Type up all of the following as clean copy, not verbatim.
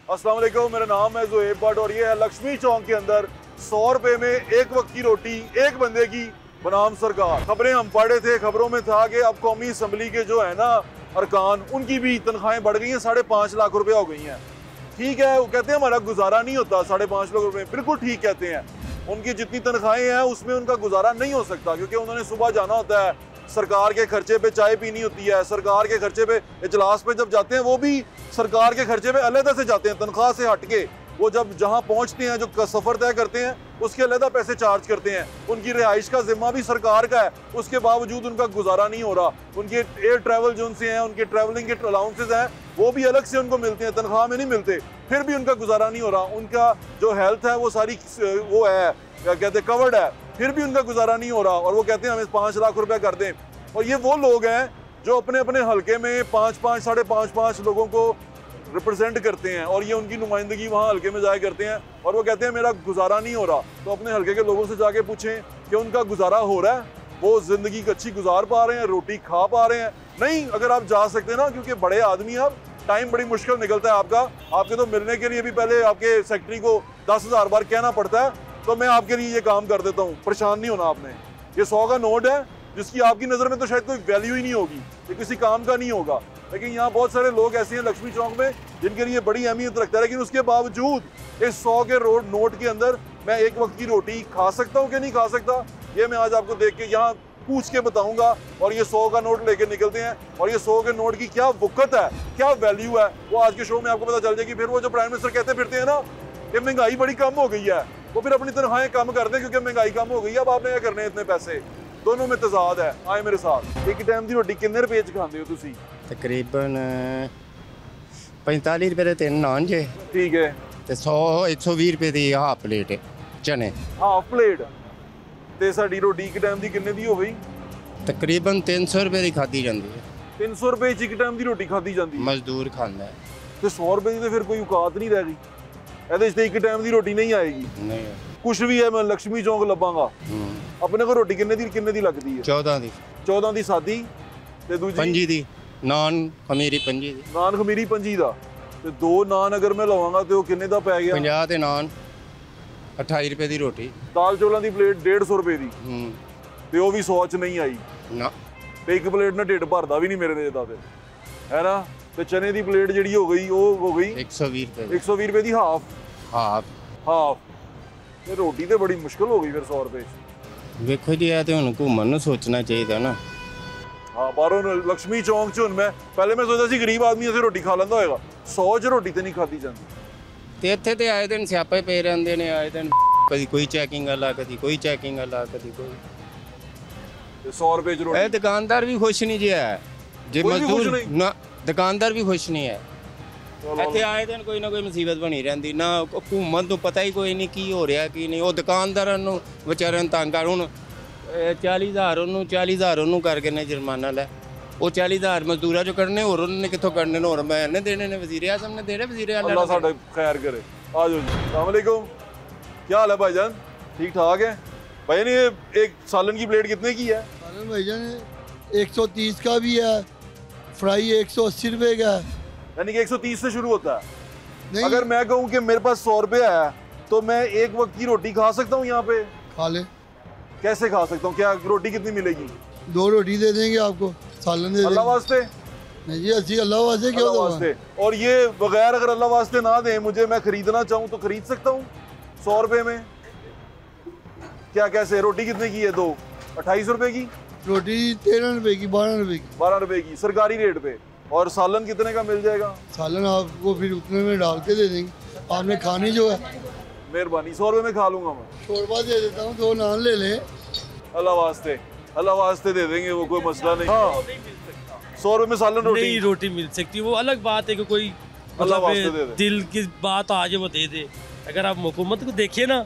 अस्सलाम वालेकुम, मेरा नाम है ज़ुहैब भट्ट और ये है लक्ष्मी चौक के अंदर 100 रुपए में एक वक्त की रोटी एक बंदे की बनाम सरकार। खबरें हम पढ़े थे, खबरों में था कि अब कौमी असम्बली के जो है ना अरकान, उनकी भी तनख्वाहें बढ़ गई हैं, 5.5 लाख रुपए हो गई हैं। ठीक है, वो कहते हैं हमारा गुजारा नहीं होता 5.5 लाख रुपए, बिल्कुल ठीक कहते हैं। उनकी जितनी तनख्वाहें हैं उसमें उनका गुजारा नहीं हो सकता, क्योंकि उन्होंने सुबह जाना होता है, सरकार के खर्चे पे चाय पीनी होती है, सरकार के खर्चे पे इजलास पे जब जाते हैं वो भी सरकार के खर्चे पे अलहदा से जाते हैं, तनख्वाह से हट के। वो जब जहाँ पहुँचते हैं, जो सफ़र तय करते हैं, उसके अलहदा पैसे चार्ज करते हैं। उनकी रिहाइश का जिम्मा भी सरकार का है, उसके बावजूद उनका गुजारा नहीं हो रहा। उनके एयर ट्रैवल जो उनसे हैं, उनके ट्रैवलिंग के अलाउंसेज हैं, वो भी अलग से उनको मिलते हैं, तनख्वाह में नहीं मिलते, फिर भी उनका गुजारा नहीं हो रहा। उनका जो हेल्थ है वो सारी वो है, क्या कहते हैं, कवर्ड है, फिर भी उनका गुजारा नहीं हो रहा। और वो कहते हैं हमें 5 लाख रुपया कर दें। और ये वो लोग हैं जो अपने अपने हलके में 5-5, 5.5 लोगों को रिप्रेजेंट करते हैं और ये उनकी नुमाइंदगी वहाँ हलके में जाया करते हैं। और वो कहते हैं मेरा गुजारा नहीं हो रहा। तो अपने हलके के लोगों से जाके पूछें कि उनका गुजारा हो रहा है, वो ज़िंदगी अच्छी गुजार पा रहे हैं, रोटी खा पा रहे हैं? नहीं। अगर आप जा सकते हैं ना, क्योंकि बड़े आदमी आप, टाइम बड़ी मुश्किल निकलता है आपका, आपके तो मिलने के लिए भी पहले आपके सेक्रेटरी को 10,000 बार कहना पड़ता है, तो मैं आपके लिए ये काम कर देता हूँ, परेशान नहीं होना आपने। ये 100 का नोट है जिसकी आपकी नज़र में तो शायद कोई वैल्यू ही नहीं होगी, ये किसी काम का नहीं होगा, लेकिन यहाँ बहुत सारे लोग ऐसे हैं लक्ष्मी चौक में जिनके लिए बड़ी अहमियत रखता है। लेकिन उसके बावजूद इस 100 के नोट के अंदर मैं एक वक्त की रोटी खा सकता हूँ कि नहीं खा सकता, ये मैं आज आपको देख के यहाँ पूछ के बताऊंगा। और ये 100 का नोट लेके निकलते हैं और ये 100 के नोट की क्या वक़्त है, क्या वैल्यू है, वो आज के शो में आपको पता चल जाएगी। फिर वो जो प्राइम मिनिस्टर कहते फिरते हैं ना कि महंगाई बड़ी कम हो गई है, वो फिर अपनी तनख्वाहें कम कर दें क्योंकि महंगाई कम हो गई है, अब आपने क्या करने इतने पैसे, दोनों में तजाद है। आए मेरे साथ। एक टाइम की रोटी कितने रुपए च खाते हो तुसी? तकरीबन 45 रुपए के 3 नान जे। ठीक है। ते 120 रुपए की हाफ प्लेट है चने, हाफ प्लेट। ते साडी रोटी एक टाइम की कितने दी हो गई? तकरीबन 300 रुपए की खाधी जाती है। 300 रुपए च एक टाइम की रोटी खाधी जाती है? मजदूर खांदा है। ते 100 रुपए की तो फिर कोई औकात नहीं रह गई, ਇਹਦੇ ਚ ਇੱਕ ਟਾਈਮ ਦੀ ਰੋਟੀ ਨਹੀਂ ਆਏਗੀ। नहीं ਕੁਛ ਵੀ ਹੈ, ਮੈਂ ਲక్ష్ਮੀ ਚੌਂਕ ਲੱਭਾਂਗਾ। ਆਪਣੇ ਕੋਲ ਰੋਟੀ ਕਿੰਨੇ ਦੀ ਲੱਗਦੀ ਹੈ? 14 ਦੀ। 14 ਦੀ ਸਾਦੀ ਤੇ ਦੂਜੀ 5 ਦੀ ਨਾਨ ਖਮੀਰੀ 5 ਦੀ। ਨਾਨ ਖਮੀਰੀ 5 ਦਾ ਤੇ 2 ਨਾਨ ਅਗਰ ਮੈਂ ਲਵਾਂਗਾ ਤੇ ਉਹ ਕਿੰਨੇ ਦਾ ਪੈ ਗਿਆ? 50 ਦੇ ਨਾਨ 28 रुपए ਦੀ ਰੋਟੀ। ਦਾਲ ਚੋਲਾਂ ਦੀ ਪਲੇਟ 150 ਰੁਪਏ ਦੀ ਤੇ ਉਹ ਵੀ 100 ਚ ਨਹੀਂ ਆਈ ਨਾ। ਤੇ ਇੱਕ ਪਲੇਟ ਨਾਲ ਢਿੱਡ ਭਰਦਾ ਵੀ ਨਹੀਂ ਮੇਰੇ ਦੇ ਦਾ ਤੇ, ਹੈ ਨਾ। ਤੇ ਚਨੇ ਦੀ ਪਲੇਟ ਜਿਹੜੀ ਹੋ ਗਈ ਉਹ ਹੋ ਗਈ 120 रुपए। 120 रुपए ਦੀ ਹਾਫ। ਹਾਫ ਤੇ ਰੋਟੀ ਤੇ ਬੜੀ ਮੁਸ਼ਕਲ ਹੋ ਗਈ ਫਿਰ 100 ਰੁਪਏ ਚ। ਵੇਖੋ ਜੀ, ਇਹ ਤੇ ਹੁਣ ਘੁੰਮਣ ਨੂੰ ਸੋਚਣਾ ਚਾਹੀਦਾ ਨਾ। ਹਾਂ, ਬਾਹਰੋਂ ਲక్ష్ਮੀ ਚੌਂਕ ਚ ਹੁਣ ਮੈਂ ਪਹਿਲੇ ਮੈਂ ਸੋਚਦਾ ਸੀ ਗਰੀਬ ਆਦਮੀ ਇੱਥੇ ਰੋਟੀ ਖਾ ਲੈਂਦਾ ਹੋਏਗਾ, 100 ਚ ਰੋਟੀ ਤੇ ਨਹੀਂ ਖਾਧੀ ਜਾਂਦੀ। ਤੇ ਇੱਥੇ ਤੇ ਆਏ ਦਿਨ ਸਿਆਪੇ ਪਏ ਰਹਿੰਦੇ ਨੇ, ਆਏ ਦਿਨ ਕਦੀ ਕੋਈ ਚੈਕਿੰਗ ਵਾਲਾ, ਕਦੀ ਕੋਈ ਚੈਕਿੰਗ ਵਾਲਾ, ਕਦੀ ਕੋਈ। ਤੇ 100 ਰੁਪਏ ਚ ਰੋਟੀ। ਇਹ ਦੁਕਾਨਦਾਰ ਵੀ ਖੁਸ਼ ਨਹੀਂ ਜੀ ਹੈ, ਜੇ ਮਜ਼ਦੂਰ ਨਾ, ਦੁਕਾਨਦਾਰ ਵੀ ਖੁਸ਼ ਨਹੀਂ ਹੈ। ਇੱਥੇ ਆਏ ਦਿਨ ਕੋਈ ਨਾ ਕੋਈ ਮੁਸੀਬਤ ਬਣੀ ਰਹਿੰਦੀ ਨਾ, ਘੁੰਮਣ ਤੋਂ ਪਤਾ ਹੀ ਕੋਈ ਨਹੀਂ ਕੀ ਹੋ ਰਿਹਾ ਕੀ ਨਹੀਂ। ਉਹ ਦੁਕਾਨਦਾਰਾਂ ਨੂੰ ਵਿਚਾਰਿਆਂ ਨੂੰ ਤੰਗ ਕਰ, ਹੁਣ 40,000 ਉਹਨੂੰ 40,000 ਉਹਨੂੰ ਕਰਕੇ ਨੇ ਜੁਰਮਾਨਾ ਲੈ, ਉਹ 40,000 ਮਜ਼ਦੂਰਾਂ ਚੋਂ ਕੱਢਣੇ, ਹੋਰ ਉਹਨਾਂ ਨੇ ਕਿੱਥੋਂ ਕੱਢਣੇ ਨੇ? ਹੋਰ ਮੈਂ ਨੇ ਦੇਣੇ ਨੇ, ਵਜ਼ੀਰ ਆਜ਼ਮ ने दे रहे, वज़ीर आला। अल्लाह साडा खैर करे। आ जाओ जी। अस्सलाम वालेकुम, क्या हाल है भाईजान? ठीक ठाक है भाईजान। ये एक सालन की प्लेट कितने की है? सालन भाईजान 130 का भी है, फ्राई 180 रुपए का है। यानी कि 130 से शुरू होता है। नहीं, अगर मैं कहूँ कि मेरे पास 100 रुपया है तो मैं एक वक्त की रोटी खा सकता हूँ यहाँ पे? खा ले। कैसे खा सकता हूँ? क्या रोटी कितनी मिलेगी? 2 रोटी दे देंगे आपको, सालन दे अल्लाह देंगे। वास्ते? नहीं जी, अच्छी अल्लाह वास्ते क्यों अल्लाह दूंगा? वास्ते। और ये बगैर अगर अल्लाह वास्ते ना दे मुझे, मैं खरीदना चाहूँ तो खरीद सकता हूँ 100 रुपए में? क्या कैसे? रोटी कितने की है? 2 28 रुपए की रोटी 13 रुपए की, 12 रुपए की। 12 रुपए की सरकारी रेट पे। और सालन कितने का मिल जाएगा? सालन आपको फिर उतने में डाल के दे देंगे, आपने खानी जो है। मेहरबानी, 100 रुपए में खा लूंगा मैं। शोरबा दे देता हूँ, 2 नान ले लें। अल्लाह वास्ते दे देंगे, वो कोई मसला नहीं। हाँ, 100 रुपए में सालन रोटी नहीं, रोटी मिल सकती है, वो अलग बात है कि कोई अल्लाह वास्ते दे मतलब दे। दिल की बात आ जाए वो दे दे। अगर आप हुकूमत को देखिए ना,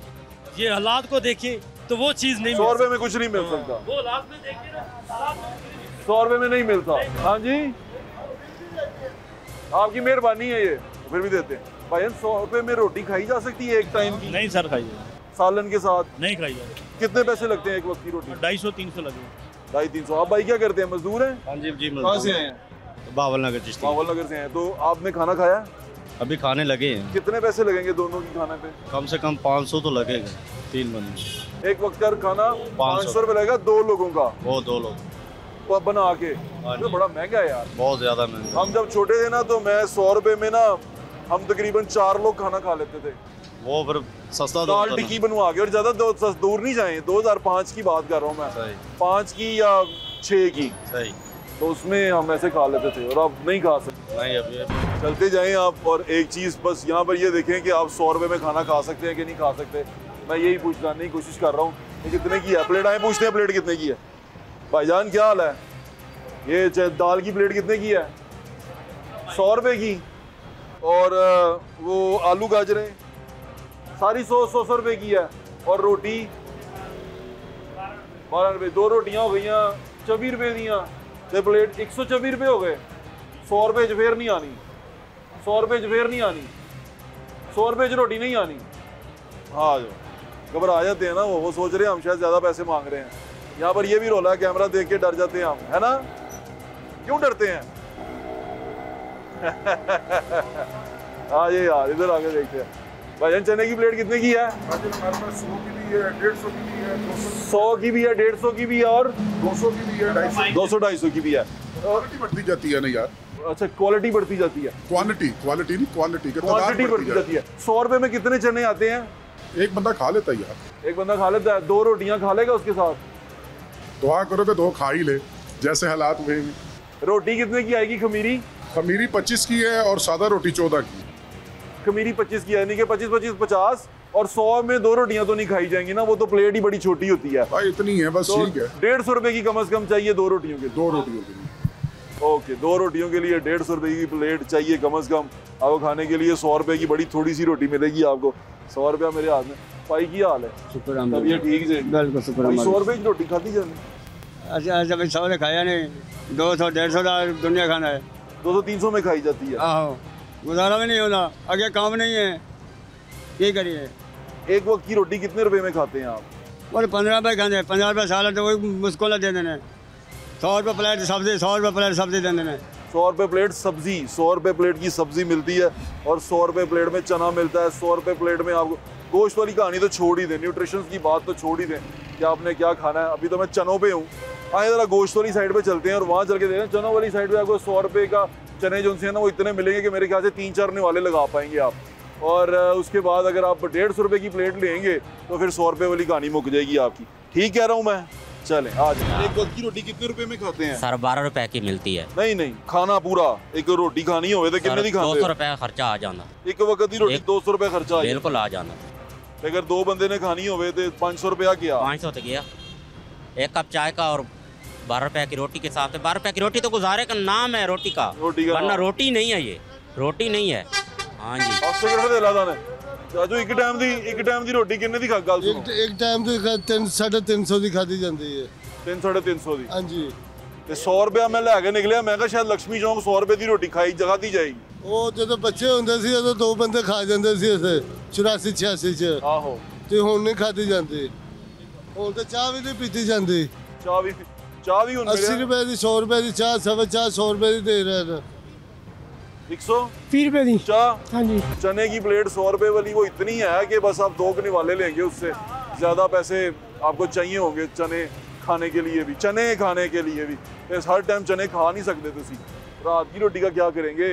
ये हालात को देखिए तो वो चीज़ नहीं 100 मिल रुपए में कुछ नहीं मिल सकता। वो हालात में देखिए ना, हालात में 100 रुपए में नहीं मिलता। हाँ जी, आपकी मेहरबानी है, ये फिर भी देते हैं भाई। 100 रुपए में रोटी खाई जा सकती है एक टाइम की? नहीं सर, खाइए सालन के साथ नहीं खाइए। कितने पैसे लगते हैं एक वक्त की रोटी? 250-300 लगे। 250-300। आप भाई क्या करते हैं, मजदूर हैं? हाँ जी जी। कहाँ से आए हैं? बावल नगर चिश्ती। मावल नगर से हैं। तो आपने खाना खाया? अभी खाने लगे हैं। कितने पैसे लगेंगे दोनों की खाने पे? कम से कम 500 तो लगेगा 3 बंदे। एक वक्त का खाना 500 रुपये लगेगा 2 लोगों का, वो 2 लोग वो बना के। हाँ तो जी। बड़ा महंगा है यार, बहुत ज़्यादा महंगा। हम जब छोटे थे ना तो मैं 100 रुपये में ना हम तकरीबन 4 लोग खाना खा लेते थे। वो फिर सस्ता दाल तो टिक्की बनवा के, और ज्यादा दूर नहीं जाए, 2005 की बात कर रहा हूँ मैं, सही 5 की या 6 की, सही तो उसमें हम ऐसे खा लेते थे, और अब नहीं खा सकते। नहीं अभी चलते जाएं आप, और एक चीज़ बस यहाँ पर ये देखें कि आप 100 रुपये में खाना खा सकते हैं कि नहीं खा सकते। मैं यही जानने की कोशिश कर रहा हूँ कि कितने की है प्लेट। आए पूछते हैं प्लेट कितने की है। भाईजान क्या हाल है? ये दाल की प्लेट कितने की है? 100 रुपये की, और वो आलू गाजरें सारी 100 रुपये की है, और रोटी 12 रुपये। 2 रोटियां हो गई 24 रुपये दियाँ, तो प्लेट 124 रुपये हो गए। 100 रुपये च फिर नहीं आनी, 100 रुपये च फिर नहीं आनी, 100 रुपये च रोटी नहीं आनी। हाँ जो घबरा जाते हैं ना वो सोच रहे हैं हम शायद ज़्यादा पैसे मांग रहे हैं। यहाँ पर ये भी रोला है, कैमरा देख के डर जाते हैं हम, है ना? क्यों डरते हैं? हाँ ये यार, इधर आगे देखते हैं। भाईजान चने की प्लेट कितने की है? हमारे पास 100 की भी है, 150 की भी है, 100 की भी है, 150 की भी है, और 200 की भी है, 200-250 की भी है। क्वालिटी बढ़ती जाती है ना यार। अच्छा, क्वालिटी बढ़ती जाती है, क्वालिटी नहीं, क्वांटिटी क्वांटिटी बढ़ती जाती है। 100 रुपये में कितने चने आते हैं? एक बंदा खा लेता है यार। एक बंदा खा लेता है, 2 रोटियां खा लेगा उसके साथ। दुआ करो कि 2 खा ही ले, जैसे हालात हुए। रोटी कितने की आएगी खमीरी? खमीरी 25 की है और सादा रोटी 14 की। खमीरी 25 की है, यानी कि 25-25 50, और 100 में 2 रोटियां तो नहीं खाई जाएंगी ना, वो तो प्लेट ही बड़ी छोटी होती है। भाई इतनी है बस, तो ठीक है। 150 रुपये की कम से कम चाहिए 2 रोटियों के लिए। 2 रोटियों के लिए ओके, 2 रोटियों के लिए 150 रुपये की प्लेट चाहिए कम से कम। आपको खाने के लिए 100 रुपये की बड़ी थोड़ी सी रोटी मिलेगी आपको। 100 रुपया मेरे हाथ में। भाई की हाल है? तबीयत ठीक से? बिल्कुल शुक्र। 100 रुपये की रोटी खाती जानी? अच्छा जब 100 ने खाया नहीं, 200-150 दुनिया खाना है। 200-300 में खाई जाती है। आहो, गुजारा भी नहीं होना, आगे काम नहीं है, ये करिए। एक वक्त की रोटी कितने रुपए में खाते हैं आप? और 15 रुपये खाते, 50 रुपये साल तो वही मुश्किल दे देने। 100 रुपये प्लेट सब्जी, 100 रुपये प्लेट सब्जी दे देने। 100 रुपये प्लेट सब्जी, 100 रुपये प्लेट की सब्जी मिलती है, और 100 रुपये प्लेट में चना मिलता है। 100 रुपये प्लेट में आपको गोश्त वाली कहानी तो छोड़ ही दें, न्यूट्रिशन की बात तो छोड़ ही दें कि आपने क्या खाना है। अभी तो मैं चनों पे हूँ। आए ज़रा गोश्त वाली साइड पे चलते हैं और वहाँ चल के देखें। चनों वाली साइड पे आपको 100 रुपये का चने जो है ना वो इतने मिलेंगे कि मेरे ख्याल से 3-4 निवाले लगा पाएंगे आप। और उसके बाद अगर आप 150 रुपये की प्लेट लेंगे तो फिर 100 रुपये वाली कहानी मुक जाएगी आपकी। ठीक कह रहा हूँ मैं? चलें आ जाए। एक वक्त की रोटी कितने रुपए में खाते हैं? सर 12 रुपए की मिलती है। नहीं, खाना पूरा एक रोटी खानी हो तो कितने की खाते हो? 200 रुपए का खर्चा आ जाना। एक वक्त की रोटी 200 रुपये खर्चा आ बिल्कुल आ जाना। अगर 2 बंदे ने खानी हो तो 500 रुपया क्या? 500 तो गया। एक कप चाय का और 12 रुपए की रोटी के साथ। 12 रुपए की रोटी तो गुजारे का नाम है रोटी का, वरना रोटी नहीं है, ये रोटी नहीं है। हाँ जी। चाचू एक टाइम दी रोटी कितने दी खा? गल सुनो, एक टाइम तो 350 ਦੀ ਖਾਦੀ ਜਾਂਦੀ ਹੈ। 300-350 दी। ਹਾਂਜੀ। ਤੇ 100 रुपया मैं लैके निकलिया, मैं कहा शायद लक्ष्मी चौक 100 रुपये की रोटी खाई जगह दी जाएगी। ਉਹ ਜਦੋਂ ਬੱਚੇ ਹੁੰਦੇ ਸੀ ਉਦੋਂ 2 ਬੰਦੇ ਖਾ ਜਾਂਦੇ ਸੀ ਇਸੇ 84-86 ਚ। ਆਹੋ। ਤੇ ਹੁਣ ਨਹੀਂ ਖਾਦੀ ਜਾਂਦੀ। ਹੁਣ ਤਾਂ ਚਾਹ ਵੀ ਨਹੀਂ ਪੀਤੀ ਜਾਂਦੀ। ਚਾਹ ਵੀ ਹੁਣ 80 ਰੁਪਏ ਦੀ 100 ਰੁਪਏ ਦੀ ਚਾਹ, ਸਵਾ ਚਾਹ 100 ਰੁਪਏ ਦੀ ਦੇ ਰਹੇ ਨੇ। 120 रुपए दी। चाह। हाँ जी। चने की प्लेट 100 रुपये वाली वो इतनी है कि बस आप 2 निवाले लेंगे, उससे ज़्यादा पैसे आपको चाहिए होंगे चने खाने के लिए भी। चने खाने के लिए भी हर टाइम चने खा नहीं सकते तुसी। रात की रोटी का क्या करेंगे,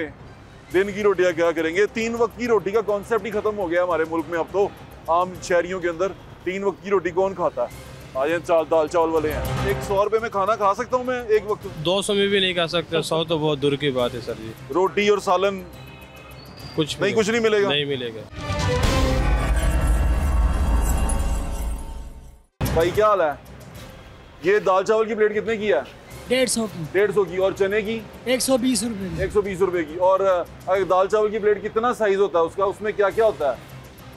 दिन की रोटी का क्या करेंगे? 3 वक्त की रोटी का कॉन्सेप्ट ही ख़त्म हो गया हमारे मुल्क में। अब तो आम शहरियों के अंदर 3 वक्त की रोटी कौन खाता है? आज दाल चावल वाले हैं। एक 100 रुपये में खाना खा सकता हूँ मैं एक वक्त? 200 में भी नहीं खा सकते, 100 तो बहुत दूर की बात है सर जी। रोटी और सालन कुछ नहीं मिलेगा? नहीं मिलेगा। भाई क्या हाल है? ये दाल चावल की प्लेट कितने की है? 150 की। 150 की। और चने की? 120 रुपए की। 120 रुपए की। और अगर दाल चावल की प्लेट कितना साइज होता है उसका? उसमें क्या क्या होता है?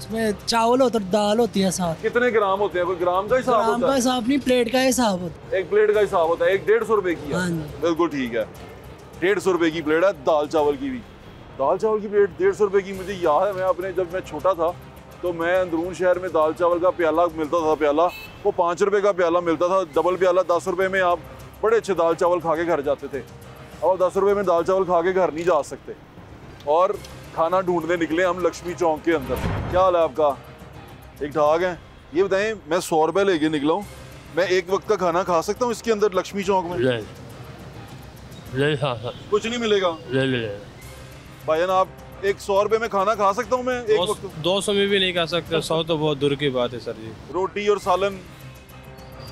उसमें चावल होता है, दाल होती है साथ। कितने ग्राम होते हैं? कोई ग्राम का हिसाब ग्राम होता का है? हिसाब नहीं, प्लेट का हिसाब होता है। एक प्लेट का हिसाब होता है। एक 150 रुपए की है। हाँ जी। बिल्कुल ठीक है, 150 रुपए की प्लेट है दाल चावल की भी। दाल चावल की प्लेट 150 रुपए की। मुझे याद है, मैं अपने जब मैं छोटा था तो मैं अंदरून शहर में दाल चावल का प्याला मिलता था। प्याला वो 5 रुपए का प्याला मिलता था, डबल प्याला। 10 रुपए में आप बड़े अच्छे दाल चावल खा के घर जाते थे। अब 10 रुपए में दाल चावल खा के घर नहीं जा सकते। और खाना ढूंढने निकले हम लक्ष्मी चौक के अंदर। क्या हाल है आपका? ठीक ठाक है। ये बताएं, मैं 100 रुपए लेके निकला हूँ, मैं एक वक्त का खाना खा सकता हूँ इसके अंदर लक्ष्मी चौक में? ले हाँ कुछ नहीं मिलेगा? ले भाईजान आप एक 100 रुपए में खाना खा सकता हूँ मैं एक वक्त? 200 में भी नहीं खा सकते, 100 तो बहुत दूर की बात है सर जी। रोटी और सालन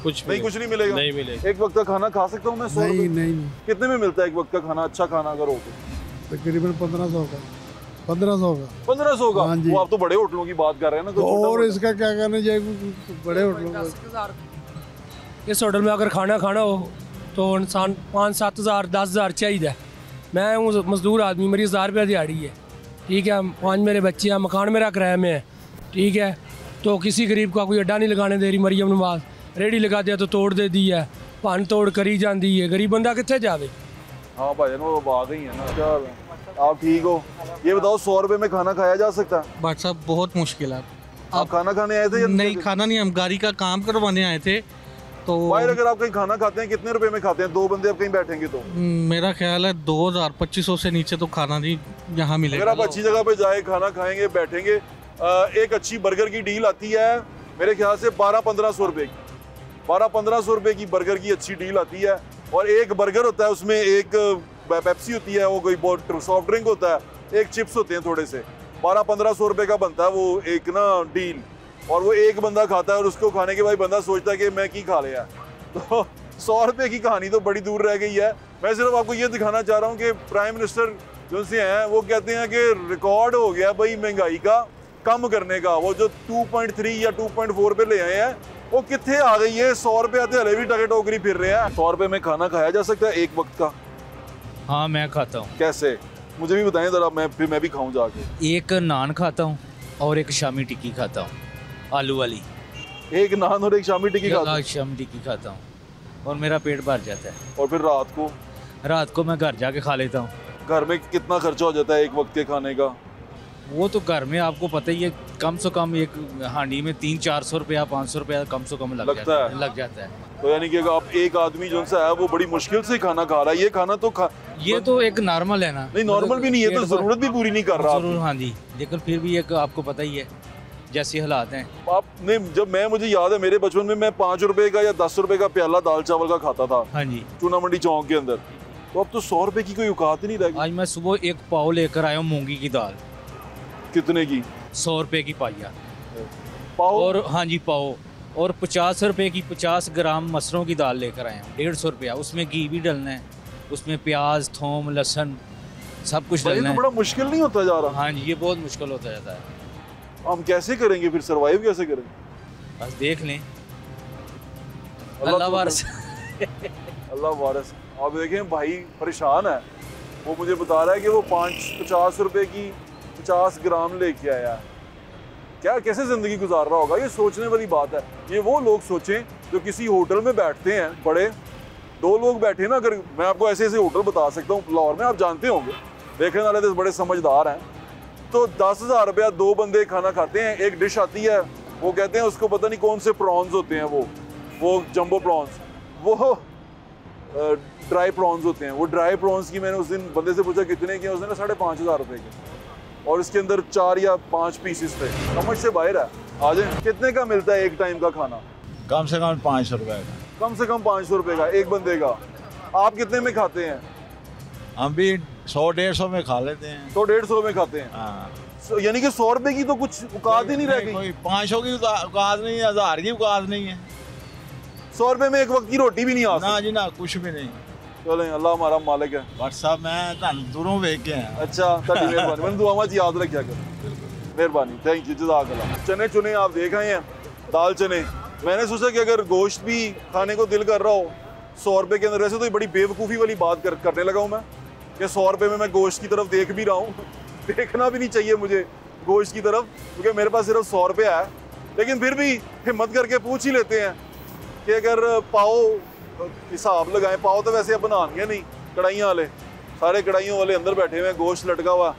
कुछ नहीं, कुछ नहीं मिलेगा? नहीं मिलेगा। एक वक्त का खाना खा सकता हूँ मैं 100 रुपए? नहीं। कितने में मिलता है एक वक्त का खाना, अच्छा खाना अगर हो तो? तकरीबन 1500 का। 1500 का। 1500 का? हाँ जी। वो आप तो बड़े होटलों की बात कर रहे हैं ना। तो और इसका क्या करना चाहिए बड़े होटलों का? इस होटल में अगर खाना खाना हो तो इंसान 5-7 हज़ार 10 हज़ार चाहिए। मैं हूँ मजदूर आदमी, मेरी 1000 रुपया दिहाड़ी है, ठीक है। 5 मेरे बच्चे हैं, मकान मेरा किराए में है, ठीक है। तो किसी गरीब का कोई अड्डा नहीं लगाने दे रही मरियम नवाज। रेडी लगा दिया तो तोड़ दे दी है, भन तोड़ करी जाती है, गरीब बंदा कितने जावे? हाँ भाई वो बात ही है ना। क्या आप ठीक हो? ये बताओ 100 रुपए में खाना खाया जा सकता है? भाई साहब बहुत मुश्किल है। आप खाना खाने आए थे? नहीं खाना नहीं, हम गाड़ी का काम करवाने आए थे। तो भाई अगर आप कहीं खाना खाते हैं कितने रुपए में खाते हैं? 2 बंदे आप कहीं बैठेंगे तो? मेरा ख्याल है 2000-2500 से नीचे तो खाना नहीं यहाँ मिलेगा। अगर आप अच्छी जगह पे जाए, खाना खाएंगे, बैठेंगे, एक अच्छी बर्गर की डील आती है मेरे ख्याल से 1200-1500 रुपए की। 1200-1500 रुपए की बर्गर की अच्छी डील आती है, और एक बर्गर होता है, उसमें एक पेप्सी होती है, वो कोई बहुत सॉफ्ट ड्रिंक होता है, एक चिप्स होते हैं थोड़े से। 1200-1500 रुपए का बनता है वो एक ना डील, और वो एक बंदा खाता है, और उसको खाने के बाद बंदा सोचता है कि मैं की खा लिया। तो 100 रुपए की कहानी तो बड़ी दूर रह गई है। मैं सिर्फ आपको ये दिखाना चाह रहा हूँ कि प्राइम मिनिस्टर जो से हैं वो कहते हैं कि रिकॉर्ड हो गया भाई महंगाई का कम करने का। वो जो 2.3 या 2.4 पे ले आए हैं वो कितने आ गई है? 100 रुपए आते हले भी टके टोकरी फिर रहे हैं। 100 रुपए में खाना खाया जा सकता है एक वक्त का? हाँ मैं खाता हूँ। कैसे, मुझे भी बताएं जरा, मैं भी खाऊं जाके। एक नान खाता हूँ और एक शामी टिक्की खाता हूँ, आलू वाली। एक नान और एक शामी टिक्की खाता हूं? शामी टिक्की खाता हूँ और मेरा पेट भर जाता है। और फिर रात को मैं घर जाके खा लेता हूँ। घर में कितना खर्चा हो जाता है एक वक्त के खाने का? वो तो घर में आपको पता ही है, कम से कम एक हांडी में 300-400 रुपया 500 रुपया कम से कम लग जाता है। तो यानी कि अगर आप एक आदमी जो है वो बड़ी मुश्किल से खाना खा रहा है, ये खाना तो ये तो एक नॉर्मल है ना? नहीं नॉर्मल भी नहीं है, तो जरूरत भी पूरी नहीं कर रहा। हाँ जी, लेकिन फिर भी एक आपको पता ही है जैसे हालात हैं। आपने जब मुझे याद है मेरे बचपन में मैं 5 रुपए का या 10 रुपए का प्याला दाल चावल का खाता था। हाँ जी, चूना मंडी चौक के अंदर। तो अब तो 100 रुपए की कोई औकात ही नहीं रह गई। आज मैं सुबह एक पाव लेकर आया हूँ मूंगी की दाल। कितने की? 100 रुपए की पाइया पाव। और हाँ जी पाव, और 50 रुपए की 50 ग्राम मसरों की दाल लेकर आया हूँ, 150 रुपया। उसमें घी भी डलना है, उसमें प्याज थोम लहसुन सब कुछ डलना है। बड़ा मुश्किल नहीं होता जा रहा? हाँ जी, ये बहुत मुश्किल होता जाता है। हम कैसे करेंगे फिर, सरवाइव कैसे करेंगे? बस देख लें, अल्लाह वारिस। अल्लाह वारिस। आप देखें भाई परेशान है, वो मुझे बता रहा है कि वो 50 रुपए की 50 ग्राम लेके आया। क्या कैसे ज़िंदगी गुजार रहा होगा? ये सोचने वाली बात है। ये वो लोग सोचें जो किसी होटल में बैठते हैं, बड़े 2 लोग बैठे ना, अगर मैं आपको ऐसे ऐसे होटल बता सकता हूँ लाहौर में, आप जानते होंगे, देखने वाले तो बड़े समझदार हैं। तो 10,000 रुपया 2 बंदे खाना खाते हैं। एक डिश आती है, वो कहते हैं उसको पता नहीं कौन से प्रॉन्स होते हैं, वो जंबो प्रॉन्स, वो ड्राई प्रॉन्स होते हैं। वो ड्राई प्रॉन्स की मैंने उस दिन बंदे से पूछा कितने के, उसने 5,500 रुपए के, और इसके अंदर 4 या 5 पीसेस थे। समझ से बाहर है। आ जाए, कितने का मिलता है एक टाइम का खाना? कम से कम 500 रुपए का। कम से कम 500 रुपए का एक बंदे का। आप कितने में खाते हैं? हम भी 100-150 में खा लेते हैं। 100-150 में खाते हैं? हाँ। यानी कि 100 रुपए की तो कुछ औकात ही नहीं रह गई। 500 की औकात नहीं है, 1000 की औकात नहीं है। 100 रुपए में एक वक्त की रोटी भी नहीं आ सकती? ना जी ना, कुछ भी नहीं। चलें, अल्लाह हमारा मालिक है। व्हाट्सएप मैं दूरों देख के हैं। अच्छा, तभी मेहरबानी, मैंने दुआ मत याद रखा कर, मेहरबानी, थैंक यू, जज़ाकल्लाह। चने चुने आप देख आए हैं, दाल चने। मैंने सोचा कि अगर गोश्त भी खाने को दिल कर रहा हो 100 रुपए के अंदर, वैसे तो ये बड़ी बेवकूफ़ी वाली बात करने लगा हूँ मैं कि 100 रुपए में मैं गोश्त की तरफ देख भी रहा हूँ। देखना भी नहीं चाहिए मुझे गोश्त की तरफ, क्योंकि मेरे पास सिर्फ 100 रुपया है। लेकिन फिर भी हिम्मत करके पूछ ही लेते हैं कि अगर पाव हिसाब लगाएं। पाव तो वैसे अब बनाएंगे नहीं, कढ़ाइयाँ वाले, सारे कढ़ाइयों वाले अंदर बैठे हुए हैं, गोश्त लटका हुआ।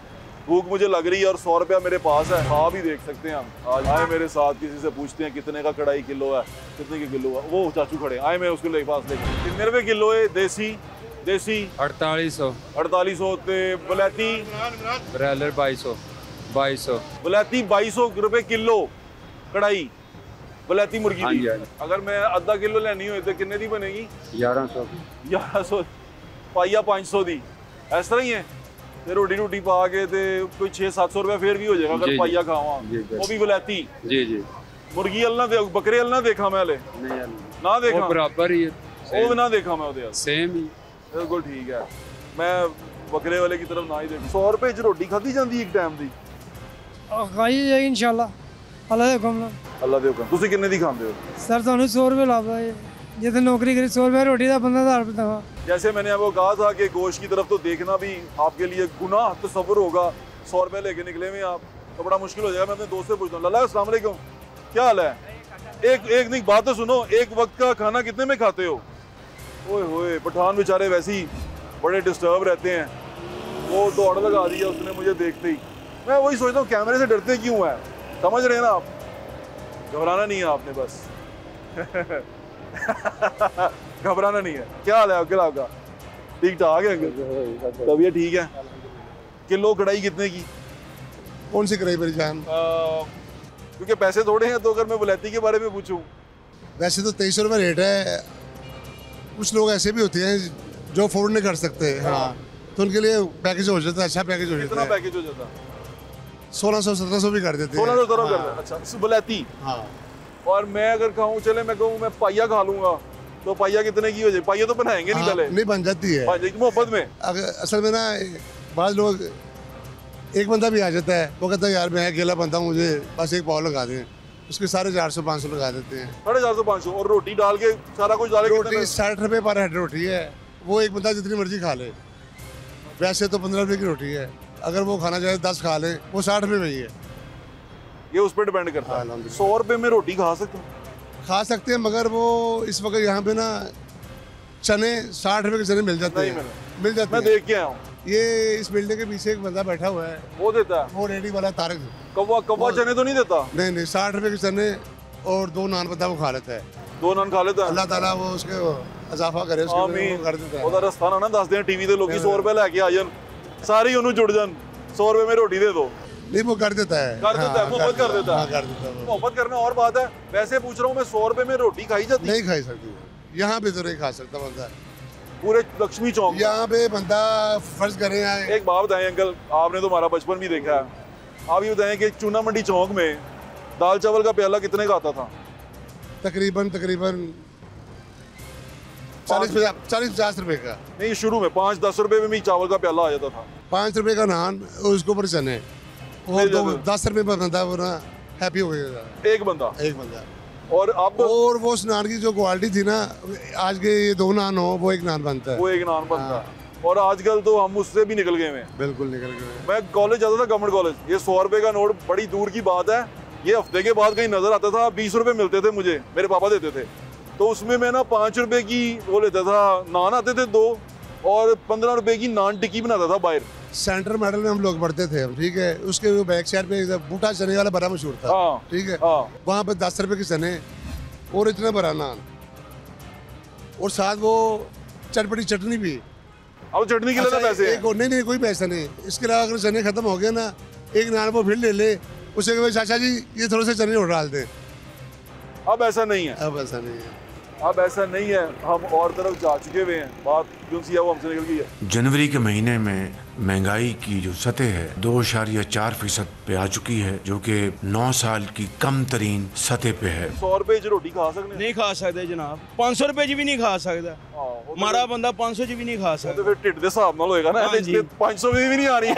भूख मुझे लग रही है और 100 रुपया मेरे पास है, खा भी देख सकते हैं हम। आज आए मेरे साथ, किसी से पूछते हैं कितने का कढ़ाई किलो है, कितने की किलो है। वो चाचू खड़े, आए मैं उसके पास लेके। कितने रुपये किलो है देसी देसी 4800 4800 ते बलैती ब्रॉयलर 2200 बलैती 2200 रुपए किलो कढ़ाई बलैती मुर्गी दी। अगर मैं आधा किलो लेनी हो तो किन्ने दी बनेगी? 1100 पाइया 500 दी इस तरह ही है। ते रोटी रोटी पा के ते कोई 600-700 रुपया फिर भी हो जाएगा अगर पाइया खावा वो भी बलैती। जी जी मुर्गी अल्लाह दे बकरे अल्लाह देखा मैं हले ना देखा वो बराबर ही है वो ना देखा मैं ओदे सेम ही बिल्कुल ठीक है। मैं बकरे वाले की तरफ ना ही देख 100 रुपए च रोटी खाधी जाती एक टाइम दी खाई जाएगी इंशाल्लाह अल्लाह दे हुक्म नाल। अल्लाह दे हुक्म। तुसी किन्ने दी खांदे हो? सर थानू 100 रुपए लाभदा है जिथे नौकरी करी 100 रुपए रोटी दा 15,000 रुपए दवा। जैसे मैंने आपको कहा था कि गोश्त की तरफ तो देखना भी आपके लिए गुनाह तसव्वुर होगा। 100 रुपए लेके निकले हुए आप तो बड़ा मुश्किल हो जाएगा। मैं अपने दोस्त से पूछता हूँ लाला अस्सलाम वालेकुम क्या हाल है? एक नहीं बात तो सुनो, एक वक्त का खाना कितने में खाते हो? ओए होए पठान बेचारे वैसे ही बड़े डिस्टर्ब रहते हैं। वो दौड़ लगा दिया उसने मुझे देखते ही। मैं वही सोचता हूँ कैमरे से डरते क्यों है? समझ रहे हैं ना आप? घबराना नहीं है आपने बस घबराना नहीं है। क्या हाल है अंकल आपका? ठीक ठाक है अंकल? तबीयत ठीक है? किलो कढ़ाई कितने की? कौन सी कढ़ाई मेरी जान? क्योंकि पैसे थोड़े हैं तो अगर मैं बुलेती के बारे में पूछूं। वैसे तो 2300 रुपये रेट है। कुछ लोग ऐसे भी होते हैं जो अफोर्ड नहीं कर सकते। हाँ तो उनके लिए पैकेज हो जाता है, अच्छा पैकेज हो जाता है। कितना पैकेज हो जाता है? 1600-1700 भी कर देते हैं। 1600 कर देते। अच्छा बुलेती। हाँ और मैं अगर कहूँ चले मैं कहूँ मैं पाइया खा लूंगा तो पाइया कितने की हो जाए? पाइया तो बनाएंगे नहीं पहले। नहीं बन जाती है मोहब्बत में। असल में ना बाद लोग एक बंदा भी आ जाता है वो कहता है यार मैं अकेला बंदा हूँ मुझे बस एक पाव लगा दें उसके 450-500 लगा देते हैं। 450-500 और रोटी डाल के सारा कुछ डाल के रोटी 60 रुपये पर हेड रोटी है। वो एक बंदा जितनी मर्जी खा ले। वैसे तो 15 रुपये की रोटी है अगर वो खाना चाहे 10 खा ले वो 60 रुपये में ही है। ये उस पर डिपेंड करता है। 100 रुपये में रोटी खा सकते हैं मगर वो इस वक्त यहाँ पे ना चने 60 रुपये के चने मिल जाते हैं। मैं देख के आया हूँ। ये इस बिल्डिंग के पीछे एक बंदा बैठा हुआ है वो देता है। वो रेडी वाला तारक। कौवा चने तो नहीं देता? नहीं 60 रुपये के चने और 2 नान बंदा वो खा लेता है। 2 नान खा लेता है। अल्लाह ताला वो उसके इजाफा करे कर देता है। ਉਹਦਾ ਰਸਤਾ ਨਾ ਦੱਸ ਦੇਣ ਟੀਵੀ ਦੇ ਲੋਕੀ 100 रुपए लेके आ जान सारे ਉਹਨੂੰ जुड़ जान 100 रुपए में रोटी दे दो। नहीं वो कर देता है। मोहब्बत कर देता है। मोहब्बत करना और बात है। वैसे पूछ रहा हूँ मैं 100 रुपए में रोटी खाई जाती? नहीं खाई सकती यहाँ पे तो नहीं खा सकता बंदा। पूरे लक्ष्मी चौक यहाँ पे बंदा फर्ज करे। एक बात बताएं अंकल आपने तो हमारा बचपन भी देखा है। आप ये बताएं कि चूना मंडी चौक में दाल चावल का प्याला कितने का आता था? तकरीबन 40-50 रुपए का। नहीं शुरू में 5-10 रुपए में भी चावल का प्याला आ जाता था। 5 रुपए का नान उसके ऊपर चने और 10 रुपए पर बंदा वो ना हैप्पी हो गया। एक बंदा और आप और वो उस नान की जो क्वालिटी थी ना आज के ये 2 नान हो वो एक नान बनता है। वो एक नान बनता है। और आजकल तो हम उससे भी निकल गए हैं। बिल्कुल निकल गए। मैं कॉलेज जाता था गवर्नमेंट कॉलेज। ये 100 रुपए का नोट बड़ी दूर की बात है। ये हफ्ते के बाद कहीं नजर आता था। 20 रुपए मिलते थे मुझे मेरे पापा देते थे तो उसमें मैं ना 5 रुपए की वो लेता था नान आते थे 2 और 15 रुपए की नान टिक्की बनाता था बाहर। सेंटर मेडल में हम लोग पढ़ते थे ठीक है। उसके बैक साइड पे बूटा चने वाला बड़ा मशहूर था। ठीक है वहाँ पे 10 रुपए के चने और इतना बड़ा नान और साथ वो चटपटी चटनी भी। अब चटनी के लिए पैसे नहीं कोई पैसा नहीं। इसके अलावा अगर चने खत्म हो गए ना एक नान वो फिर ले ले उसे कहे चाचा जी ये थोड़े से चने और डाल दें। अब ऐसा नहीं है। अब ऐसा नहीं है। हम और तरफ जा चुके हुए हैं। बात जो सी है वो हमसे निकल गई है। जनवरी के महीने में महंगाई की जो सतह है 2.4% पे आ चुकी है जो कि 9 साल की कम तरीन सतह पे है। 100 रुपए च रोटी खा सकते? नहीं खा सकते जनाब। 500 रुपए च भी नहीं खा सकता। हमारा बंदा 500 च भी नहीं खा सकता। तो फिर ढिड दे हिसाब नाल होएगा ना। 500 भी नहीं आ रही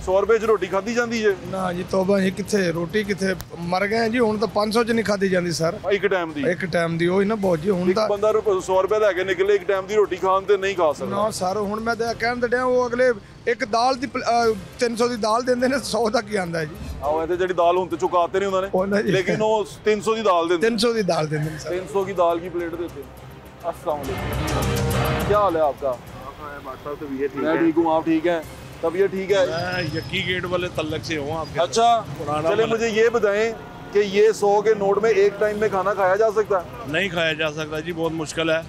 100 रुपए च रोटी खाधी जाती है ना जी? तौबा जी किथे रोटी किथे मर गए जी। हुण तो 500 च नहीं खाधी जाती सर। एक टाइम दी ओही ना बहुत जी। हुण ता बंदा 100 रुपए लेके निकले एक टाइम दी रोटी खान ते नहीं खा सकदा ना सर। हुण मैं ते कहन दे वो अगले एक दाल दी 300 दी दाल देंदे ने 100 तक ही आंदा है जी। आहो ते जेडी दाल हुण ते चुकाते नहीं उन्होंने लेकिन वो 300 दी दाल देंदे। 300 दी दाल देंदे सर। 300 की दाल की प्लेट देते। अस्सलाम वालेकुम क्या हाल है आपका? मैं ठीक हूँ आप ठीक हैं? तबीयत ठीक है? मैं यकी गेट वाले तल्लक से हूँ आपके। अच्छा चले मुझे ये बताएं कि ये 100 के नोट में एक टाइम में खाना खाया जा सकता है? नहीं खाया जा सकता जी, बहुत मुश्किल है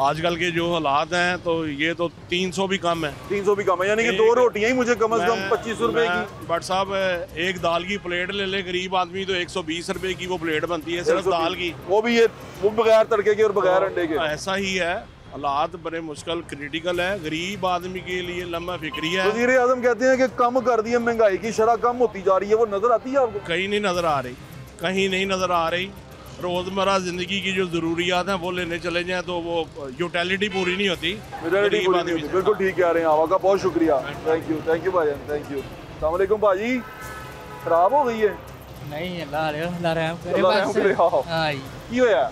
आजकल के जो हालात हैं। तो ये तो 300 भी कम है। 300 भी कम है, यानी कि 2 रोटियां ही मुझे कम से कम 25 रुपए की। बट साहब एक दाल की प्लेट ले ले गरीब आदमी तो 120 रुपए की वो प्लेट बनती है सिर्फ दाल की, वो भी वो बगैर तड़के के और बगैर अंडे के। ऐसा ही है, हालात बड़े मुश्किल क्रिटिकल है गरीब आदमी के लिए, लम्बा फिक्री है। वज़ीर आज़म कहते हैं कि कम कर दिए, महंगाई की शरह कम होती जा रही है, वो नजर आती है आपको? कहीं नहीं नजर आ रही, कहीं नहीं नजर आ रही। रोजमर्रा जिंदगी की जो जरूरियात हैं वो लेने चले जाएं तो वो यूटिलिटी पूरी नहीं होती। बिल्कुल ठीक कह रहे हैं आप, बहुत शुक्रिया, थैंक यू भाईजान, थैंक यू। अस्सलाम वालेकुम भाजी, खराब हो गई है? नहीं ला रहे की होया?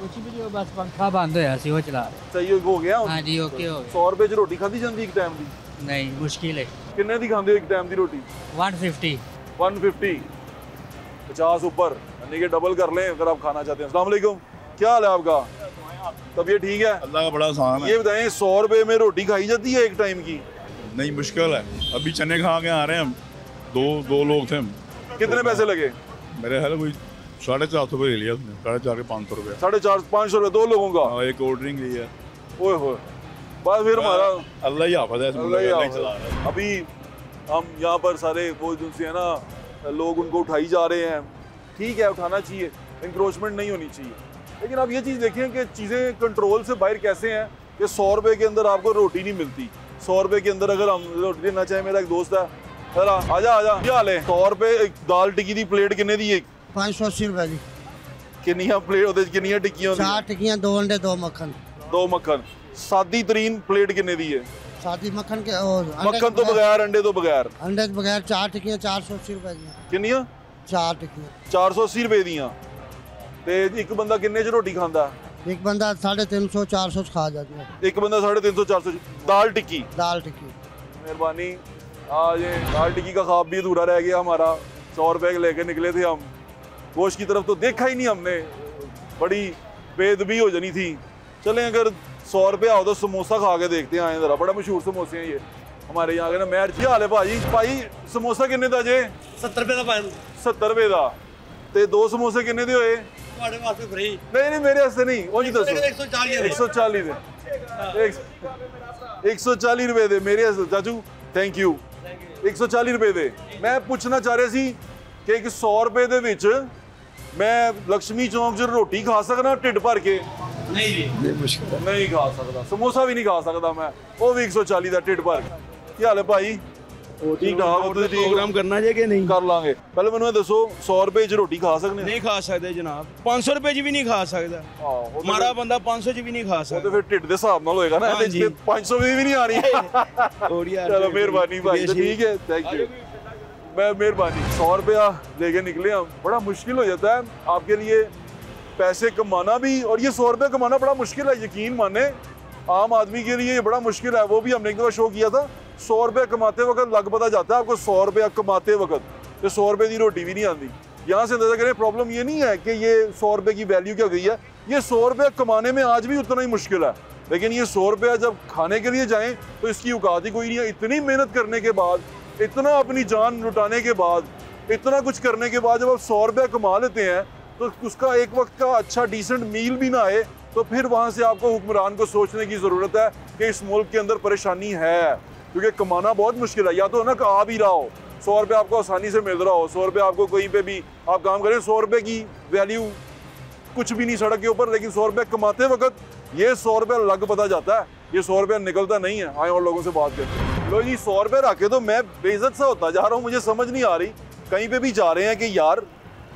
कुछ भी नहीं, बस पंखा बंद होया सी, वो चला रहे। सही हो गया? हाँ जी, ओके हो गया। 100 रुपए च रोटी खाधी जाती एक टाइम दी? नहीं, मुश्किल है। किन्ने दी खांदे हो एक टाइम दी रोटी? 150 50 ऊपर, यानी कि डबल कर लें अगर आप खाना चाहते हैं। अस्सलाम वालेकुम, क्या हाल है आपका? तबीयत ठीक है? अल्लाह का बड़ा आसान है। ये बताएं 100 रुपए में रोटी खाई जाती है एक टाइम की? नहीं, मुश्किल है। अभी चने खा के आ रहे हैं हम, दो लोग थे हम। कितने पैसे लगे? मेरे ख्याल कोई 450 रुपये ले लिया उसने, 450 500 रुपये। 450-500 रुपये 2 लोगों का? हाँ, एक कोल्ड ड्रिंक लिया। ओए होए, बस फिर हमारा अल्लाह ही हाफ़िज़ है, चला रहा है। अभी हम यहाँ पर सारे वो जिनसे है ना लोग उनको उठाई जा रहे हैं, ठीक है उठाना चाहिए, इंक्रोचमेंट नहीं होनी चाहिए, लेकिन आप ये चीज़ देखें कि चीज़ें कंट्रोल से बाहर कैसे हैं कि 100 रुपये के अंदर आपको रोटी नहीं मिलती। 100 रुपये के अंदर अगर हम रोटी लेना चाहें, मेरा एक दोस्त है, आजा क्या हाल है? 100 रुपये एक दाल टिक्की की प्लेट किन्ने दी? एक 580 रुपए की। किन्नियां प्लेट होते, किन्नियां टिक्कियां? 4 टिक्कियां, 2 अंडे, 2 मक्खन। 2 मक्खन। सादी तरीन प्लेट किन्ने दी है? सादी मक्खन के और मक्खन तो बगैर, अंडे तो बगैर? अंडे तो बगैर। 4 टिक्कियां 480 रुपए की। किन्नियां? 4 टिक्कियां 480 रुपए दियां। ते एक बंदा किन्ने च रोटी खांदा? एक बंदा 350-400 खा जाता है। एक बंदा 350-400 दाल टिक्की? दाल टिक्की। मेहरबानी। आज ये दाल टिक्की का ख्वाब भी अधूरा रह गया हमारा। 100 रुपए लेके निकले थे हम, गोश्त की तरफ तो देखा ही नहीं हमने, बड़ी बेदबी हो जानी थी। चलें अगर 100 रुपया हो तो समोसा खा के देखते हैं, आए जरा, बड़ा मशहूर समोसे हैं ये हमारे यहाँ के ना। महर जी हाल है भाजी? भाई समोसा किन्ने दा जे? 70 रुपए का। 70 रुपए का। ते 2 समोसे किन्ने दे होए? ਤੁਹਾਡੇ ਵਾਸਤੇ फ्री। नहीं मेरे वास्ते नहीं, वो जी दसो। 140 दे 140 रुपए दे मेरे वास्ते चाचू, थैंक यू। 140 रुपए दे। मैं पूछना चाह रहा सी कि 100 रुपए दे विच मैं लक्ष्मी चौक च रोटी खा सकना ढिड भर के? नहीं जी, मुश्किल नहीं खा सकता। समोसा भी नहीं खा सकता मैं, वो भी 140 का ढिड भर। क्या हाल है भाई? ठीक ठाक? प्रोग्राम करना चाहिए कि नहीं? कर लांगे। पहले मैंने दसो 100 रुपए च रोटी खा सकने? नहीं खा सकते जनाब, 500 रुपए च भी नहीं खा सकता। हमारा बंदा 500 च भी नहीं खा सकता। तो फिर ढिड दे हिसाब नाल होएगा ना, 500 भी नहीं आ रही। चलो मेहरबानी भाई, ठीक है, थैंक यू। मैं मेहरबानी। 100 रुपया लेके निकले हम, बड़ा मुश्किल हो जाता है आपके लिए पैसे कमाना भी, और ये 100 रुपये कमाना बड़ा मुश्किल है, यकीन माने आम आदमी के लिए ये बड़ा मुश्किल है। वो भी हमने एक दफ़ा शो किया था, 100 रुपये कमाते वक्त लग पता जाता है आपको 100 रुपया कमाते वक्त, तो 100 रुपये की रोटी भी नहीं आती। यहाँ से अंदाजा करें, प्रॉब्लम ये नहीं है कि ये 100 रुपये की वैल्यू क्या गई है, ये 100 रुपये कमाने में आज भी उतना ही मुश्किल है, लेकिन ये 100 रुपया जब खाने के लिए जाएँ तो इसकी औकात ही कोई नहीं है। इतनी मेहनत करने के बाद, इतना अपनी जान लुटाने के बाद, इतना कुछ करने के बाद जब आप 100 रुपया कमा लेते हैं तो उसका एक वक्त का अच्छा डिसेंट मील भी ना आए, तो फिर वहाँ से आपको हुक्मरान को सोचने की ज़रूरत है कि इस मुल्क के अंदर परेशानी है, क्योंकि कमाना बहुत मुश्किल है। या तो ना आ भी रहा हो, 100 रुपये आपको आसानी से मिल रहा हो, 100 रुपये आपको कहीं पे भी आप काम करें, 100 रुपये की वैल्यू कुछ भी नहीं सड़क के ऊपर, लेकिन 100 रुपये कमाते वक्त ये 100 रुपये लग पता जाता है, ये 100 रुपये निकलता नहीं है। आए और लोगों से बात करते, लो जी 100 रुपये रखे तो मैं बेइज्जत सा होता जा रहा हूँ, मुझे समझ नहीं आ रही। कहीं पे भी जा रहे हैं कि यार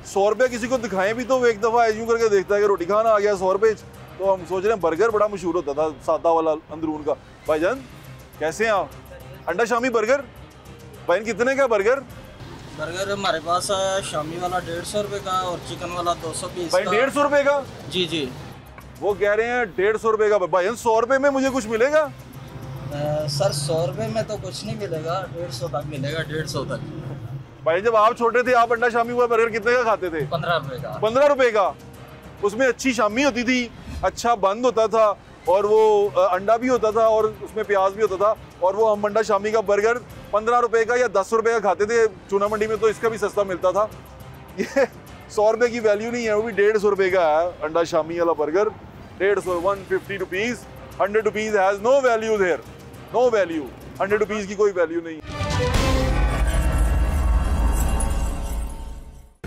100 रुपये किसी को दिखाएं भी तो वो एक दफ़ा यूँ करके देखता है कि रोटी खाना आ गया 100 रुपये। तो हम सोच रहे हैं बर्गर बड़ा मशहूर होता था, सादा वाला अंदरून का। भाईजान कैसे हैं आप? अंडा शामी बर्गर भाई कितने का बर्गर? बर्गर हमारे पास है शामी वाला 150 रुपये का और चिकन वाला 220 भाई 150 रुपये का? जी जी। वो कह रहे हैं 150 रुपये का। भाई 100 रुपये में मुझे कुछ मिलेगा? सर 100 रुपये में तो कुछ नहीं मिलेगा, 150 तक मिलेगा, 150 तक। भाई जब आप छोटे थे आप अंडा शामी हुआ बर्गर कितने का खाते थे? 15 रुपये का। 15 रुपये का? उसमें अच्छी शामी होती थी, अच्छा बंद होता था, और वो अंडा भी होता था, और उसमें प्याज भी होता था, और वो हम अंडा शामी का बर्गर 15 रुपये का या 10 रुपये का खाते थे। चूना मंडी में तो इसका भी सस्ता मिलता था। 100 रुपए की वैल्यू नहीं है, वो भी 150 रुपए का है अंडा शामी वाला burger. 150, 150 rupees, 100 rupees has no value there, no value. 100 rupees की कोई वैल्यू नहीं।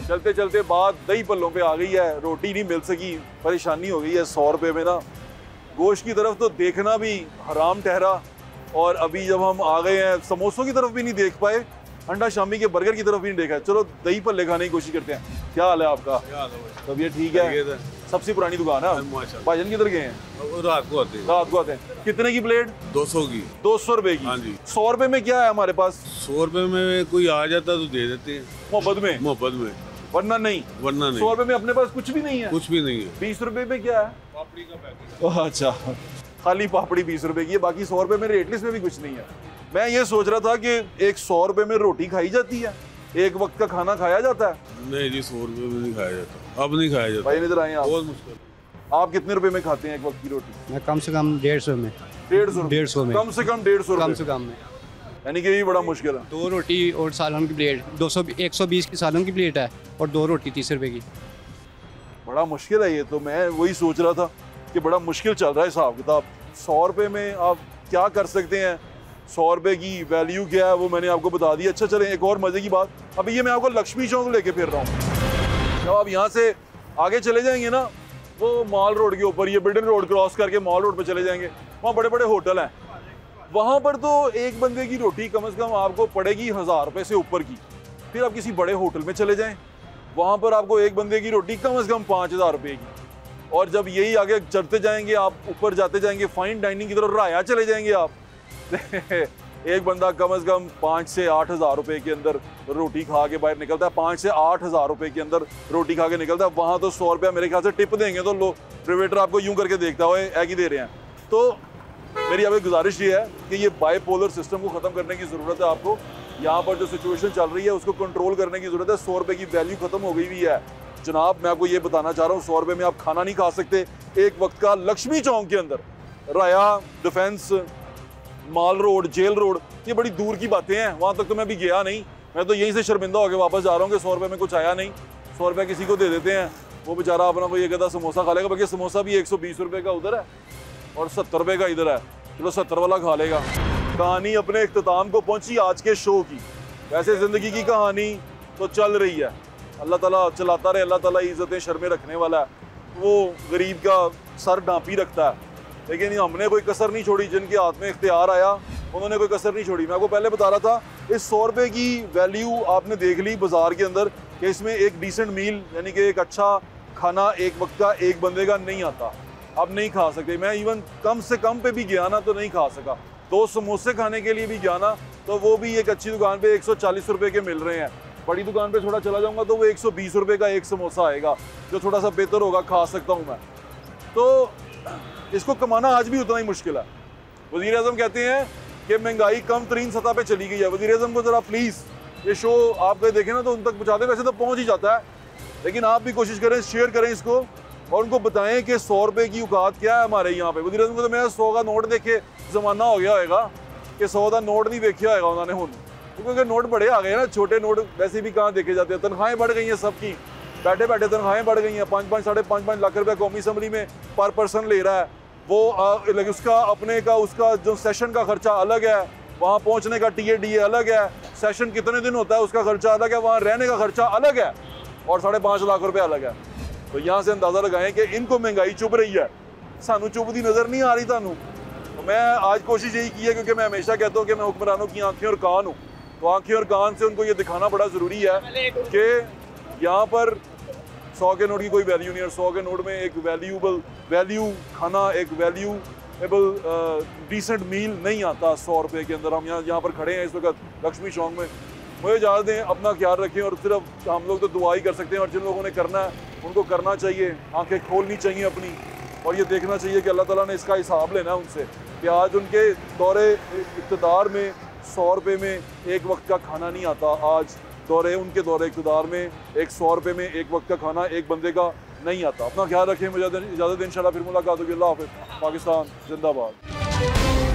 चलते चलते बात दही पल्लों पे आ गई है, रोटी नहीं मिल सकी, परेशानी हो गई है। 100 रुपए में ना गोश्त की तरफ तो देखना भी हराम ठहरा, और अभी जब हम आ गए हैं समोसों की तरफ भी नहीं देख पाए, अंडा शामी के बर्गर की तरफ भी नहीं देखा। चलो दही पल्ले खाने की कोशिश करते हैं। क्या हाल है आपका? तबीयत ठीक है? सबसे पुरानी दुकान है। भाईजान किधर गए हैं? रात को आते हैं। कितने की प्लेट? 200 की। 200 रुपए की। हाँ जी। 100 रुपए में क्या है हमारे पास? 100 रुपए में कोई आ जाता तो दे देते हैं मोहब्बत में। वरना नहीं। 100 रुपए में अपने पास कुछ भी नहीं है। कुछ भी नहीं है। 20 रुपए में क्या है? पापड़ी का पैकेट। अच्छा, खाली पापड़ी 20 रुपए की है, बाकी 100 रुपए में रेट लिस्ट में भी कुछ नहीं है। मैं ये सोच रहा था कि एक 100 रुपए में रोटी खाई जाती है, एक वक्त का खाना खाया जाता है? नहीं जी, 100 रुपए में नहीं खाया जाता, अब नहीं खाया जाता। भाई इधर आए आप। बहुत मुश्किल। आप कितने रुपए में खाते हैं एक वक्त की रोटी? मैं कम से कम 150 में। 150 में? कम से कम 150 कम से कम में, यानी कि ये बड़ा मुश्किल है। 2 रोटी और सालन की प्लेट 120 की सालन की प्लेट है, और 2 रोटी 30 रुपए की। बड़ा मुश्किल है ये तो। मैं वही सोच रहा था कि बड़ा मुश्किल चल रहा है हिसाब किताब। 100 रुपए में आप क्या कर सकते हैं? 100 रुपए की वैल्यू क्या है वो मैंने आपको बता दिया। अच्छा चलें, एक और मजे की बात। अभी ये मैं आपको लक्ष्मी चौक लेके फिर रहा हूँ। जब आप यहाँ से आगे चले जाएंगे ना, वो मॉल रोड के ऊपर, ये बिल्डन रोड क्रॉस करके मॉल रोड पे चले जाएंगे, वहाँ बड़े बड़े होटल हैं। वहाँ पर तो एक बंदे की रोटी कम से कम आपको पड़ेगी 1000 रुपये से ऊपर की। फिर आप किसी बड़े होटल में चले जाएं, वहाँ पर आपको एक बंदे की रोटी कम से कम 5000 रुपये की। और जब यही आगे चढ़ते जाएंगे, आप ऊपर जाते जाएंगे, फाइन डाइनिंग की तरफ राया चले जाएंगे आप एक बंदा कम से कम 5 से 8 हज़ार रुपये के अंदर रोटी खा के बाहर निकलता है। 5 से 8 हज़ार रुपये के अंदर रोटी खा के निकलता है। वहाँ तो 100 रुपया मेरे ख्याल से टिप देंगे तो लो प्रिवेटर आपको यूं करके देखता हुआ ऐग ही दे रहे हैं। तो मेरी आपको गुजारिश ये है कि ये बाईपोलर सिस्टम को ख़त्म करने की ज़रूरत है। आपको यहाँ पर जो सिचुएशन चल रही है उसको कंट्रोल करने की ज़रूरत है। 100 रुपये की वैल्यू ख़त्म हो गई हुई है जनाब। मैं आपको ये बताना चाह रहा हूँ, 100 रुपये में आप खाना नहीं खा सकते। एक वक्त का लक्ष्मी चौक के अंदर, राया, डिफेंस, माल रोड, जेल रोड, ये बड़ी दूर की बातें हैं। वहाँ तक तो मैं अभी गया नहीं। मैं तो यहीं से शर्मिंदा होकर वापस जा रहा हूँ कि 100 रुपये में कुछ आया नहीं। 100 रुपये किसी को दे देते हैं, वो बेचारा अपना कोई एक आधा समोसा खा लेगा। बल्कि समोसा भी 120 रुपये का उधर है और 70 रुपये का इधर है। चलो 70 वाला खा लेगा। कहानी अपने इख्तिताम को पहुँची आज के शो की। वैसे ज़िंदगी की कहानी तो चल रही है, अल्लाह ताला चलाता रहे। अल्लाह ताला इज़्ज़तें शर्में रखने वाला है, वो गरीब का सर ढांपी रखता है। लेकिन हमने कोई कसर नहीं छोड़ी। जिनके हाथ में इख्तियार आया उन्होंने कोई कसर नहीं छोड़ी। मैं आपको पहले बता रहा था, इस 100 रुपये की वैल्यू आपने देख ली बाज़ार के अंदर कि इसमें एक डिसेंट मील यानी कि एक अच्छा खाना एक वक्त का एक बंदे का नहीं आता। आप नहीं खा सकते। मैं इवन कम से कम पे भी गया ना तो नहीं खा सका। 2 समोसे खाने के लिए भी गया ना तो वो भी एक अच्छी दुकान पे 140 रुपये के मिल रहे हैं। बड़ी दुकान पे थोड़ा चला जाऊंगा तो वो 120 रुपये का एक समोसा आएगा जो थोड़ा सा बेहतर होगा, खा सकता हूँ मैं। तो इसको कमाना आज भी उतना ही मुश्किल है। वज़ीर आज़म कहते हैं कि महंगाई कम तरीन सतह पे चली गई है। वज़ीर आज़म को ज़रा प्लीज़ ये शो आप कहीं देखें ना तो उन तक पहुँचा दें। वैसे तो पहुँच ही जाता है, लेकिन आप भी कोशिश करें, शेयर करें इसको और उनको बताएं कि 100 रुपये की औकात क्या है हमारे यहाँ पे। वज़ीर आज़म को तो मेरा 100 का नोट देखे ज़माना हो गया होगा कि 100 का नोट नहीं देखा होगा उन्होंने हुन, क्योंकि नोट बड़े आ गए ना। छोटे नोट वैसे भी कहाँ देखे जाते हैं। तनख्वाहें बढ़ गई हैं सबकी, बैठे बैठे तनख्वाहें बढ़ गई हैं। 5-5, साढ़े 5-5 लाख रुपया कौमी असम्बली में पर पर्सन ले रहा है। वो उसका अपने का उसका जो सेशन का खर्चा अलग है, वहाँ पहुँचने का TADA अलग है, सेशन कितने दिन होता है उसका खर्चा अलग है, वहाँ रहने का खर्चा अलग है और 5.5 लाख रुपये अलग है। तो यहाँ से अंदाज़ा लगाएं कि इनको महंगाई चुभ रही है, सानू चुभती नज़र नहीं आ रही थानू। तो मैं आज कोशिश यही की है, क्योंकि मैं हमेशा कहता हूँ कि मैं हुक्मरानों की आँखें और कान हूँ। तो आँखें और कान से उनको ये दिखाना बड़ा ज़रूरी है कि यहाँ पर 100 के नोट की कोई वैल्यू नहीं है। 100 के नोट में एक वैल्यू खाना, एक वैल्यूएबल डिसेंट मील नहीं आता 100 रुपये के अंदर। हम यहाँ पर खड़े हैं इस वक्त लक्ष्मी चौक में। मुझे इजाज़त दें, अपना ख्याल रखें और सिर्फ हम लोग तो दुआ ही कर सकते हैं और जिन लोगों ने करना है उनको करना चाहिए, आंखें खोलनी चाहिए अपनी और ये देखना चाहिए कि अल्लाह ताला ने इसका हिसाब लेना है उनसे कि आज उनके दौरे इक़्तिदार में 100 रुपये में एक वक्त का खाना नहीं आता। आज उनके दौरे इक़्तिदार में एक 100 रुपये में एक वक्त का खाना एक बंदे का नहीं आता। अपना ख्याल रखें। मुझे इजाज़त दें, इंशाल्लाह फिर मुलाकात होगी। अल्लाह हाफ़िज़। पाकिस्तान जिंदाबाद।